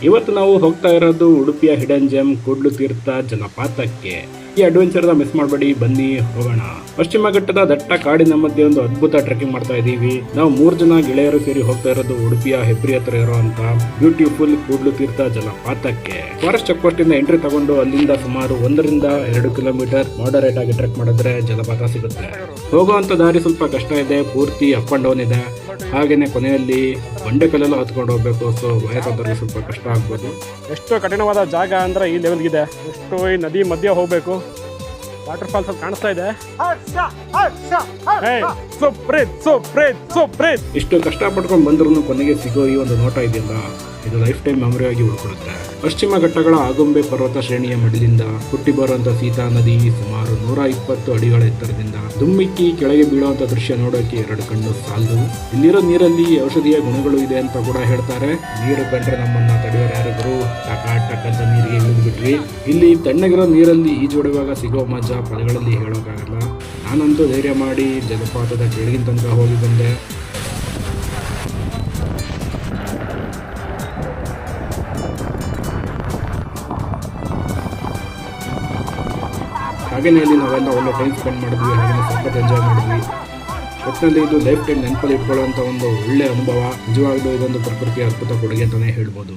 ಇವತ್ತು ನಾವು ಹೋಗ್ತಾ ಇರೋದು ಉಡುಪಿಯ ಹಿಡನ್ ಜೆಮ್ ಕೂಡ್ಲು ತೀರ್ಥ ಜಲಪಾತಕ್ಕೆ. ಈ ಅಡ್ವೆಂಚರ್ನ ಮಿಸ್ ಮಾಡಬೇಡಿ, ಬನ್ನಿ ಹೋಗೋಣ. ಪಶ್ಚಿಮ ಘಟ್ಟದ ದಟ್ಟ ಕಾಡಿನ ಮಧ್ಯೆ ಒಂದು ಅದ್ಭುತ ಟ್ರೆಕಿಂಗ್ ಮಾಡ್ತಾ ಇದೀವಿ. ನಾವು 3 ಜನ ಗೆಳೆಯರು ಸೇರಿ ಹೋಗ್ತಾ ಇರೋದು ಉಡುಪಿಯ ಹೆಬ್ರಿ ಹತ್ರ ಇರುವಂತ ಬ್ಯೂಟಿಫುಲ್ ಕೂಡ್ಲು ತೀರ್ಥ ಜಲಪಾತಕ್ಕೆ. ಫಾರೆಸ್ಟ್ ಚೆಕ್ ಪೋಸ್ಟ್ ಇಂದ ಎಂಟ್ರಿ ತಗೊಂಡು ಅಲ್ಲಿಂದ ಸುಮಾರು 1 ರಿಂದ 2 ಕಿಲೋಮೀಟರ್ ಮಾಡರೇಟ್ ಆಗಿ ಟ್ರೆಕ್ ಮಾಡಿದ್ರೆ ಜಲಪಾತ ಸಿಗುತ್ತೆ. ಹೋಗುವಂತ ದಾರಿ ಸ್ವಲ್ಪ ಕಷ್ಟ ಇದೆ, ಪೂರ್ತಿ ಅಪ್ ಅಂಡ್ ಡೌನ್ ಇದೆ. ಹಾಗೇನೆ ಕೊನೆಯಲ್ಲಿ ಬಂಡೆಕಲ್ಲೆಲ್ಲ ಹತ್ಕೊಂಡು ಹೋಗ್ಬೇಕು. ಸೊ ವಯಸ್ಸಾದವ್ರಿಗೆ ಸ್ವಲ್ಪ ಕಷ್ಟ ಆಗ್ಬೋದು. ಎಷ್ಟು ಕಠಿಣವಾದ ಜಾಗ ಅಂದ್ರೆ ಈ ಲೆವೆಲ್ಗಿದೆ. ಎಷ್ಟು ಈ ನದಿ ಮಧ್ಯೆ ಹೋಗ್ಬೇಕು. ವಾಟರ್ ಫಾಲ್ಸ್ ಅಲ್ಲಿ ಕಾಣಿಸ್ತಾ ಇದೆ. ಇಷ್ಟು ಕಷ್ಟ ಪಡ್ಕೊಂಡು ಬಂದ್ರು ಕೊನೆಗೆ ಸಿಗೋ ಈ ಒಂದು ನೋಟ ಇದೆಯಲ್ಲ, ಇದು ಲೈಫ್ ಟೈಮ್ ಮೆಮೊರಿ ಆಗಿ ಉಳ್ಕೊಳ್ಳುತ್ತೆ. ಪಶ್ಚಿಮ ಘಟ್ಟಗಳ ಆಗುಂಬೆ ಪರ್ವತ ಶ್ರೇಣಿಯ ಮಡಿಲಿಂದ ಹುಟ್ಟಿ ಬರುವಂತ ಸೀತಾ ನದಿ ಸುಮಾರು 120 ಅಡಿಗಳ ಎತ್ತರದಿಂದ ದುಮ್ಮಿಕ್ಕಿ ಕೆಳಗೆ ಬೀಳುವಂತ ದೃಶ್ಯ ನೋಡೋಕೆ 2 ಕಣ್ಣು ಸಾಲದು. ಇಲ್ಲಿರೋ ನೀರಲ್ಲಿ ಔಷಧೀಯ ಗುಣಗಳು ಇದೆ ಅಂತ ಕೂಡ ಹೇಳ್ತಾರೆ. ನೀರು ಕಂಡ್ರೆ ನಮ್ಮನ್ನ ತಡೆಯೋರು ಯಾರಿದ್ರು, ಟಕ್ ಅಂತ ನೀರಿಗೆ ಇಳಿದು ಬಿಟ್ವಿ. ಇಲ್ಲಿ ತಣ್ಣಗಿರೋ ನೀರಲ್ಲಿ ಈಜೊಡುವಾಗ ಸಿಗೋ ಮಜಾ ಪದಗಳಲ್ಲಿ ಹೇಳೋಕ್ಕಾಗಲ್ಲ. ನಾನಂತೂ ಧೈರ್ಯ ಮಾಡಿ ಜಲಪಾತದ ಕೆಳಗಿನ ತನಕ ಹೋಗಿ ಬಂದೆ. ಹಾಗೆಯೇ ಇಲ್ಲಿ ನಾವೆಲ್ಲ ಒಳ್ಳೆ ಟೈಮ್ ಸ್ಪೆಂಡ್ ಮಾಡಿದ್ವಿ. ಹಾಗೆಯೇ ಸಖತ್ ಎಂಜಾಯ್ ಮಾಡಿದ್ವಿ. ಒಟ್ಟಿನಲ್ಲಿ ಇದು ಲೈಫ್ ಟೈಮ್ ನೆನಪಲ್ಲಿ ಇಟ್ಕೊಳ್ಳುವಂಥ ಒಂದು ಒಳ್ಳೆ ಅನುಭವ. ನಿಜವಾಗ್ಲೂ ಇದೊಂದು ಪ್ರಕೃತಿಯ ಅದ್ಭುತ ಕೊಡುಗೆ ಅಂತಲೇ ಹೇಳ್ಬೋದು.